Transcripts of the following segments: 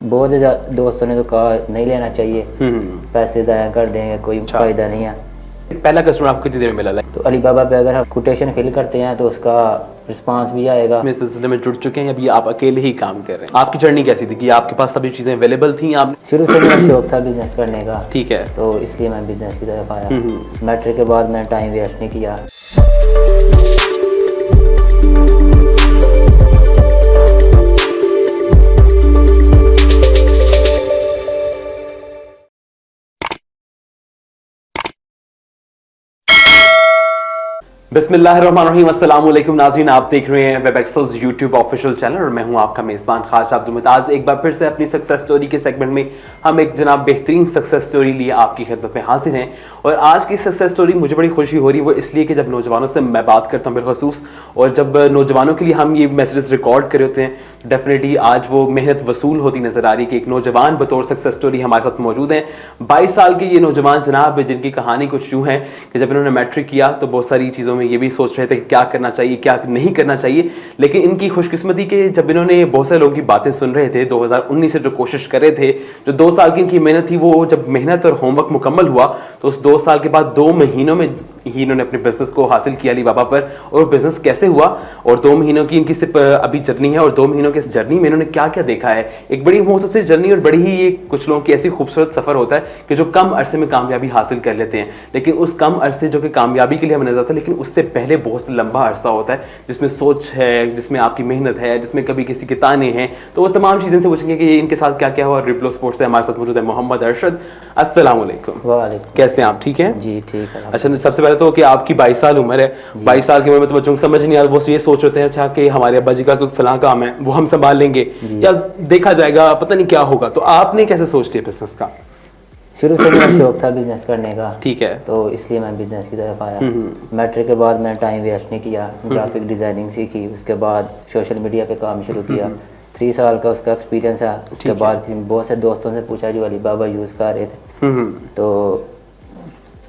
बहुत ज़्यादा दोस्तों ने तो कहा नहीं लेना चाहिए, पैसे ज़ाया कर देंगे, कोई फ़ायदा नहीं है। पहला कस्टमर आपको कितनी देर में मिला? तो अलीबाबा पे अगर हम कोटेशन फिल करते हैं तो उसका रिस्पांस भी आएगा। इस सिलसिले में जुड़ चुके हैं, अभी आप अकेले ही काम कर रहे हैं। आपकी जर्नी कैसी थी कि आपके पास सभी चीज़ें अवेलेबल थी? आप शुरू से मेरा शौक था बिजनेस करने का, ठीक है, तो इसलिए मैं बिजनेस की तरफ आया। मैट्रिक के बाद मैंने टाइम वेस्ट नहीं किया। बिस्मिल्लाहिर्रहमानिर्रहीम, अस्सलाम वालेकुम नाज़रीन, आप देख रहे हैं web axles YouTube official channel और मैं हूं आपका मेज़बान खास अब्दुल मुताज। आज एक बार फिर से अपनी सक्सेस स्टोरी के सेगमेंट में हम एक जनाब बेहतरीन सक्सेस स्टोरी लिए आपकी खिदमत में हाजिर हैं। और आज की सक्सेस स्टोरी मुझे बड़ी खुशी हो रही है, वो इसलिए कि जब नौजवानों से मैं बात करता हूँ बिलखसूस, और जब नौजवानों के लिए हम ये मैसेज रिकॉर्ड कर होते हैं, डेफिनेटली आज वो मेहनत वसूल होती नजर आ रही है कि एक नौजवान बतौर सक्सेस स्टोरी हमारे साथ मौजूद हैं। 22 साल के ये नौजवान जनाब, जिनकी कहानी कुछ यूँ है कि जब इन्होंने मैट्रिक किया तो बहुत सारी चीज़ों में ये भी सोच रहे थे कि क्या करना चाहिए क्या नहीं करना चाहिए, लेकिन इनकी खुशकिस्मती के जब इन्होंने बहुत सारे लोगों की बातें सुन रहे थे, 2019 से जो कोशिश कर रहे थे, जो 2 साल की इनकी मेहनत थी, वो जब मेहनत और होमवर्क मुकम्मल हुआ तो उस 2 साल के बाद 2 महीनों में ही इन्होंने अपने बिजनेस को हासिल किया अलीबाबा पर। और बिजनेस कैसे हुआ और 2 महीनों की इनकी सिर्फ अभी जर्नी है, और 2 महीनों के इस जर्नी में इन्होंने क्या क्या देखा है, एक बड़ी मुख्तसर जर्नी और बड़ी ही ये कुछ लोगों की ऐसी खूबसूरत सफर होता है कि जो कम अरसे में कामयाबी हासिल कर लेते हैं, लेकिन उस कम अरसे जो कि कामयाबी के लिए हमें नजर आता है, लेकिन उससे पहले बहुत लंबा अरसा होता है जिसमें सोच है, जिसमें आपकी मेहनत है, जिसमें कभी किसी के ताने हैं। तो वो तमाम चीज़ें से पूछेंगे कि इनके साथ क्या क्या हुआ। रिप्लो स्पोर्ट्स से हमारे साथ मौजूद है मोहम्मद अरशद। अस्सलाम वालेकुम। वालेकुम। कैसे हैं आप? ठीक हैं जी ठीक है। अच्छा, सबसे पहले तो कि आपकी 22 साल उम्र है, 22 साल की उम्र में तो बच्चों को समझ नहीं आता, वो ये सोच होते हैं अच्छा कि हमारे अब्बा जी का कोई फलां काम है वो हम संभाल लेंगे या देखा जाएगा, पता नहीं क्या होगा। तो आपने कैसे सोच लिया बिजनेस का? शुरू से मेरा शौक था बिजनेस करने का, ठीक है, तो इसलिए मैं बिजनेस की तरफ आया। मैट्रिक के बाद मैंने टाइम वेस्ट नहीं किया, ग्राफिक डिज़ाइनिंग सीखी, उसके बाद सोशल मीडिया पे काम शुरू किया। 3 साल का उसका एक्सपीरियंस है। उसके बाद फिर बहुत से दोस्तों से पूछा जो अलीबाबा यूज़ कर रहे थे, तो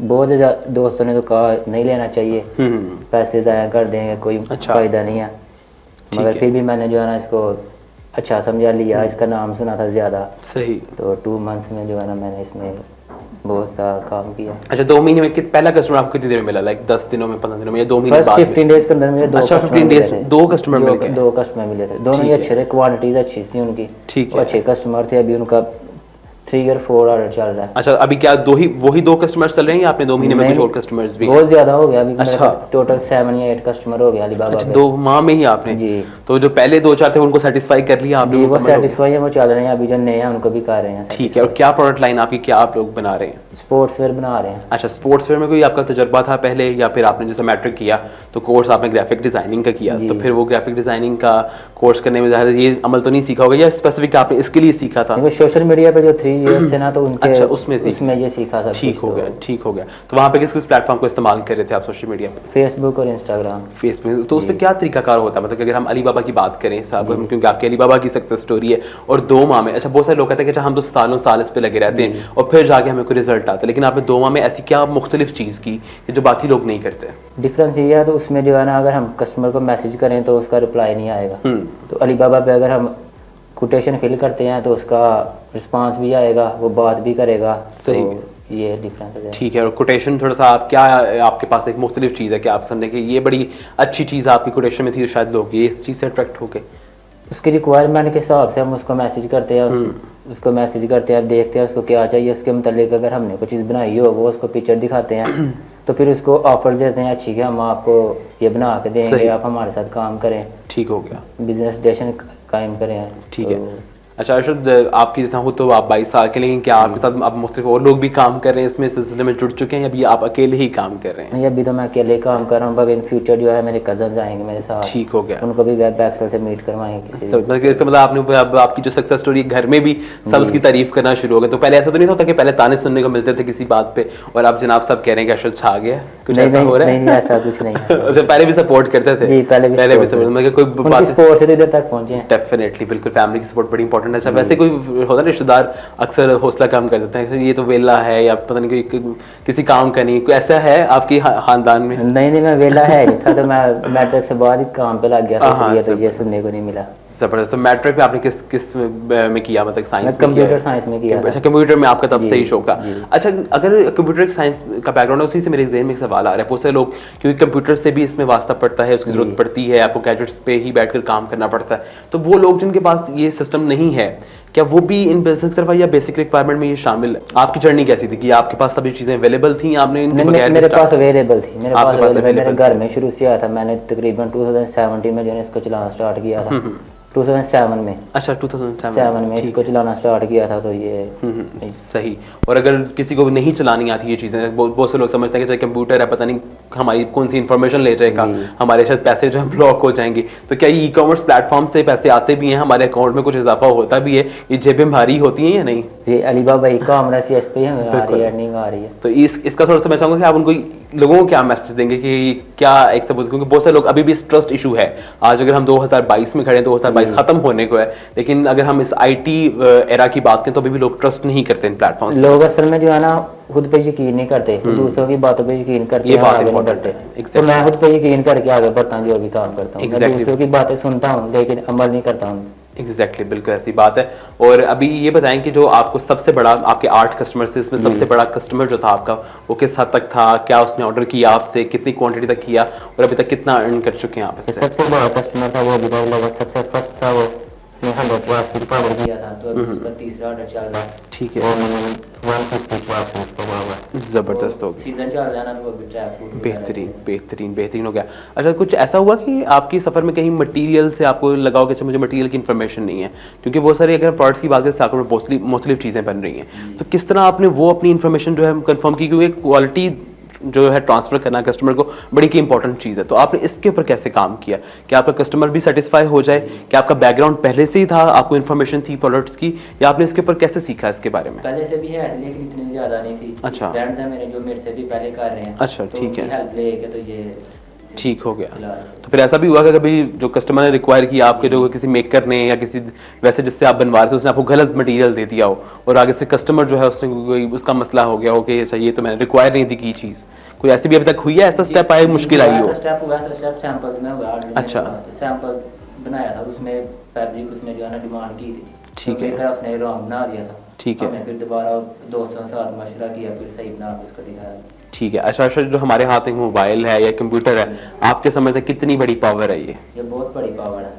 बहुत ज़्यादा दोस्तों ने तो कहा नहीं लेना चाहिए, पैसे ज़ाया कर देंगे, कोई फ़ायदा नहीं है। मगर फिर भी मैंने जो है ना इसको अच्छा समझा लिया, इसका नाम सुना था ज़्यादा, सही। तो 2 मंथ्स में जो है ना मैंने इसमें बहुत सा काम किया। अच्छा, 2 महीने में पहला कस्टमर आपको कितनी देर में मिला? लाइक 10 दिनों में, 15 दिनों में, या 2 महीने बाद? 15 डेज के अंदर मुझे 2 15 डेज 2 कस्टमर मिल गए। 2 कस्टमर मिले थे, दोनों ही अच्छे थे, क्वांटिटीज अच्छी थी उनकी, ठीक है, अच्छे कस्टमर थे। अभी उनका 3 और 4 ऑर्डर चल रहा है। अच्छा, अभी क्या वही 2 कस्टमर्स चल रहे हैं या आपने 2 महीने में कुछ और कस्टमर्स भी? बहुत ज्यादा हो गया अभी। अच्छा, टोटल 7 या 8 कस्टमर हो गया अलीबाबा। अच्छा, 2 माह में ही आपने? जी। तो जो पहले 2-4 थे उनको सेटिस्फाई कर लिया आपने? वो सेटिस्फाई है, वो चल रहे हैं। अभी जो नए हैं उनको भी कर रहे हैं। ठीक है। और क्या प्रोडक्ट लाइन आपकी, क्या आप लोग बना रहे हैं? स्पोर्ट्स वेयर बना रहे हैं। अच्छा, स्पोर्ट्स वेयर में कोई आपका तजुर्बा था पहले, या फिर आपने जैसे मैट्रिक किया तो कोर्स आपने ग्राफिक डिजाइनिंग का किया, तो फिर वो ग्राफिक डिजाइनिंग का कोर्स करने में ज़ाहिर ये अमल तो नहीं सीखा होगा, या स्पेसिफिक आपने इसके लिए सीखा था? सोशल मीडिया पे जो 3 इयर्स थे ना, तो उनके अच्छा, उसमें ये सीखा था। ठीक हो गया, ठीक हो गया। तो वहाँ पे किस किस प्लेटफॉर्म को इस्तेमाल कर रहे थे आप सोशल मीडिया पे? फेसबुक और इंस्टाग्राम। फेसबुक, तो उस पर क्या तरीकाकार होता है? मतलब अगर हम अलीबाबा की बात करें साहब, क्योंकि आपकी अलीबाबा की सक्सेस स्टोरी है, और 2 माह में, अच्छा बहुत सारे लोग कहते हैं कि हम तो सालों साल इस पे लगे रहते हैं और फिर जाके हमें कोई रिजल्ट आता है, लेकिन आपने 2 माह में ऐसी क्या मुख्तलिफ चीज़ की जो बाकी लोग नहीं करते? डिफरेंस ये है, तो उसमें जो है ना, अगर हम कस्टमर को मैसेज करें तो उसका रिप्लाई नहीं आएगा। तो अलीबाबा पे अगर हम कोटेशन फिल करते हैं तो उसका रिस्पांस भी आएगा, वो बात भी करेगा। सही। तो ये डिफरेंस है। ठीक है। और कोटेशन थोड़ा सा आप क्या, आपके पास एक मुख्तलिफ चीज़ है कि आप समझें कि ये बड़ी अच्छी चीज़ आपकी कोटेशन में थी, तो शायद लोग ये इस चीज़ से अट्रैक्ट हो गए? उसकी रिक्वायरमेंट के हिसाब से हम उसको मैसेज करते हैं, उसको मैसेज करते हैं, देखते हैं उसको क्या चाहिए, उसके मुतालिक अगर हमने कोई चीज़ बनाई हो वो उसको पिक्चर दिखाते हैं, तो फिर उसको ऑफर देते हैं अच्छी कि हम आपको ये बना के देंगे, आप हमारे साथ काम करें। ठीक हो गया, बिजनेस रिलेशन कायम करें। ठीक है। अच्छा अरशद, आपकी जैसा हो तो आप 22 साल के, लेकिन क्या आपके साथ अब मुख्तलिफ और लोग भी काम कर रहे हैं इसमें, सिलसिले में जुड़ चुके हैं, अभी आप अकेले ही काम कर रहे हैं? अभी तो मैं अकेले काम कर रहा हूँ, बट इन फ्यूचर जो है मेरे कजन आएंगे मेरे साथ। ठीक हो गया, उनको भी वेब एक्सेल से मीट करवाएंगे किसी। मतलब आपने अब आपकी जो सक्सेस स्टोरी घर में भी सब उसकी तारीफ करना शुरू हो गए। तो पहले ऐसा तो नहीं होता कि पहले ताने सुनने को मिलते थे किसी बात पे, और आप जनाब सब कह रहे हैं कि अरशद छा गया, कुछ ऐसा हो रहा है? नहीं, ऐसा कुछ नहीं। अच्छा, पहले भी सपोर्ट करते थे? जी, पहले भी सपोर्ट, मतलब कोई बात सपोर्ट से इधर तक पहुंचे। डेफिनेटली, बिल्कुल, फैमिली की सपोर्ट बड़ी इंपॉर्टेंट है। अच्छा, वैसे कोई होता है रिश्तेदार अक्सर हौसला कम कर देते हैं, ये तो वेला है या पता नहीं कोई किसी काम का नहीं, कोई ऐसा है आपकी खानदान में? नहीं, मैं वेला है नहीं था, तो मैं मैट्रिक से बाद ही काम पे लग गया था, इसलिए तो ये सुनने को नहीं मिला। जबरदस्त। तो मैट्रिक में आपने किस किस में किया, मतलब साइंस में किया? कंप्यूटर साइंस में किया था। अच्छा, कंप्यूटर में आपका तब से ही शौक था। जी। अच्छा, अगर कंप्यूटर साइंस का बैकग्राउंड है, उसी से मेरे ज़हन में एक सवाल आ रहा है। बहुत से लोग, क्योंकि कंप्यूटर से भी इसमें वास्ता पड़ता है, उसकी ज़रूरत पड़ती है, आपको गैजेट्स पे ही बैठकर काम करना पड़ता है, तो वो लोग जिनके पास ये सिस्टम नहीं है, क्या वो भी इन बेसिक सर्वा या बेसिक रिक्वायरमेंट में ये शामिल है? आपकी जर्नी कैसी थी कि आपके पास सभी चीज़ें अवेलेबल थी, आपने इनके बगैर मेरे पास अवेलेबल थी, मेरे घर थी? में शुरू से आया था। मैंने तकरीबन 2017 में जो है इसको चलाना स्टार्ट किया था। 2007 में। अच्छा, 2007 में इसको चलाना स्टार्ट किया था। तो ये सही। और अगर किसी को नहीं चलानी आती ये चीज़ें, बहुत से लोग समझते हैं कि चाहे कंप्यूटर है, पता नहीं हमारी कौन सी इन्फॉर्मेशन ले जाएगा, हमारे शायद पैसे जो है ब्लॉक हो जाएंगे। तो क्या ये ई-कॉमर्स प्लेटफॉर्म से पैसे आते भी हैं, हमारे अकाउंट में कुछ इजाफा होता भी है, ये जेबें भारी होती हैं या नहीं? ये अलीबाबा ई-कॉमर्स इस पे हमें आ रही है, अर्निंग आ रही है। तो इसका थोड़ा सा मैं चाहूँगा कि आप उनको, लोगों को क्या मैसेज देंगे कि क्या एक सपोज, क्योंकि बहुत से लोग अभी भी इस ट्रस्ट इशू है। आज अगर हम 2022 में खड़े हैं, 2022 खत्म होने को है, लेकिन अगर हम इस आईटी एरा की बात करें तो अभी भी लोग ट्रस्ट नहीं करते इन प्लेटफॉर्म्स। लोग असल में जो है ना खुद पे यकीन नहीं करते, दूसरों की बातों पे यकीन करते ये हैं, बात आगे नहीं important बढ़ते। है। तो मैं खुद पे यकीन करके आगे बढ़ता हूँ, जो भी काम करता हूँ। मैं दूसरों की बातें सुनता हूँ लेकिन अमल नहीं करता हूँ। एग्जैक्टली, बिल्कुल ऐसी बात है। और अभी ये बताएं कि जो आपको सबसे बड़ा, आपके 8 कस्टमर थे, उसमें सबसे बड़ा कस्टमर जो था आपका, वो किस हद तक था? क्या उसने ऑर्डर किया आपसे, कितनी क्वांटिटी तक किया, और अभी तक कितना अर्न कर चुके हैं आप इससे? सबसे बड़ा कस्टमर था वो अभी तक लगभग सबसे फर्स्ट था, वो उसने 180 रुपये ऑर्डर किया था। तो अभी उसका तीसरा ऑर्डर चल रहा है। ठीक है, वो मैंने 150 ज़बरदस्त हो गया, सीजन चल रहा है ना, तो अभी ट्रैक सूट बेहतरीन बेहतरीन बेहतरीन हो गया। अच्छा, कुछ ऐसा हुआ कि आपकी सफ़र में कहीं मटेरियल से आपको लगा हो कि अच्छा मुझे मटेरियल की इन्फॉर्मेशन नहीं है, क्योंकि बहुत सारी अगर प्रोडक्ट्स की बात करें साकों में मुख्तलिफ चीज़ें बन रही हैं, तो किस तरह आपने वो अपनी इन्फॉर्मेशन जो है कंफर्म की? क्योंकि क्वालिटी जो है ट्रांसफ़र करना कस्टमर को बड़ी की इंपॉर्टेंट चीज़ है, तो आपने इसके ऊपर कैसे काम किया कि आपका कस्टमर भी सेटिस्फाई हो जाए? क्या आपका बैकग्राउंड पहले से ही था, आपको इन्फॉर्मेशन थी प्रोडक्ट्स की, या आपने इसके ऊपर कैसे सीखा इसके बारे में? पहले से भी है लेकिन इतनी ज़्यादा नहीं थी। अच्छा, फ्रेंड्स हैं मेरे जो मेरे से भी पहले कर रहे हैं। अच्छा, तो ठीक है, हेल्प लेके तो ये ठीक हो गया। तो फिर ऐसा भी हुआ कि कभी जो कस्टमर ने रिक्वायर किया आपके, जो किसी मेकर ने या किसी वैसे जिससे आप बनवा रहे थे, उसने आपको गलत मटेरियल दे दिया हो, और आगे से कस्टमर जो है उसने कोई उसका मसला हो गया हो कि अच्छा ये तो मैंने रिक्वायर नहीं थी की चीज़, कोई ऐसी भी अभी तक हुई है? ऐसा स्टेप आया, मुश्किल आई हो? स्टेप सैंपल्स में हुआ। अच्छा, सैंपल्स बनाया था, उसमें फैब्रिक उसने जो है ना डिमांड की थी। ठीक है, तो उसने रॉन्ग बना दिया था। ठीक है, हमने फिर दोबारा दोस्तों के साथ मशवरा किया, फिर सही बना के उसको दिखाया। ठीक है। अच्छा अच्छा, जो हमारे हाथ में मोबाइल है या कंप्यूटर है, आपके समझ से कितनी बड़ी पावर है ये बहुत बड़ी पावर है।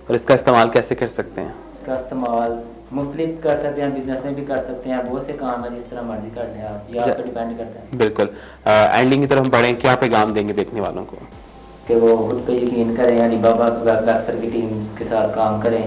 और इसका इस्तेमाल कैसे कर सकते हैं? इसका इस्तेमाल मुख्तलिफ कर सकते हैं, बिजनेस में भी कर सकते हैं, बहुत से काम है, जिस तरह मर्जी कर लें आप, ये आप पर डिपेंड करता है। बिल्कुल। एंडिंग की तरफ बढ़ें, क्या पैगाम देंगे देखने वालों को? कि वो खुद पे यकीन करें, अलीबाबा वेब एक्सेल की टीम के साथ काम करें।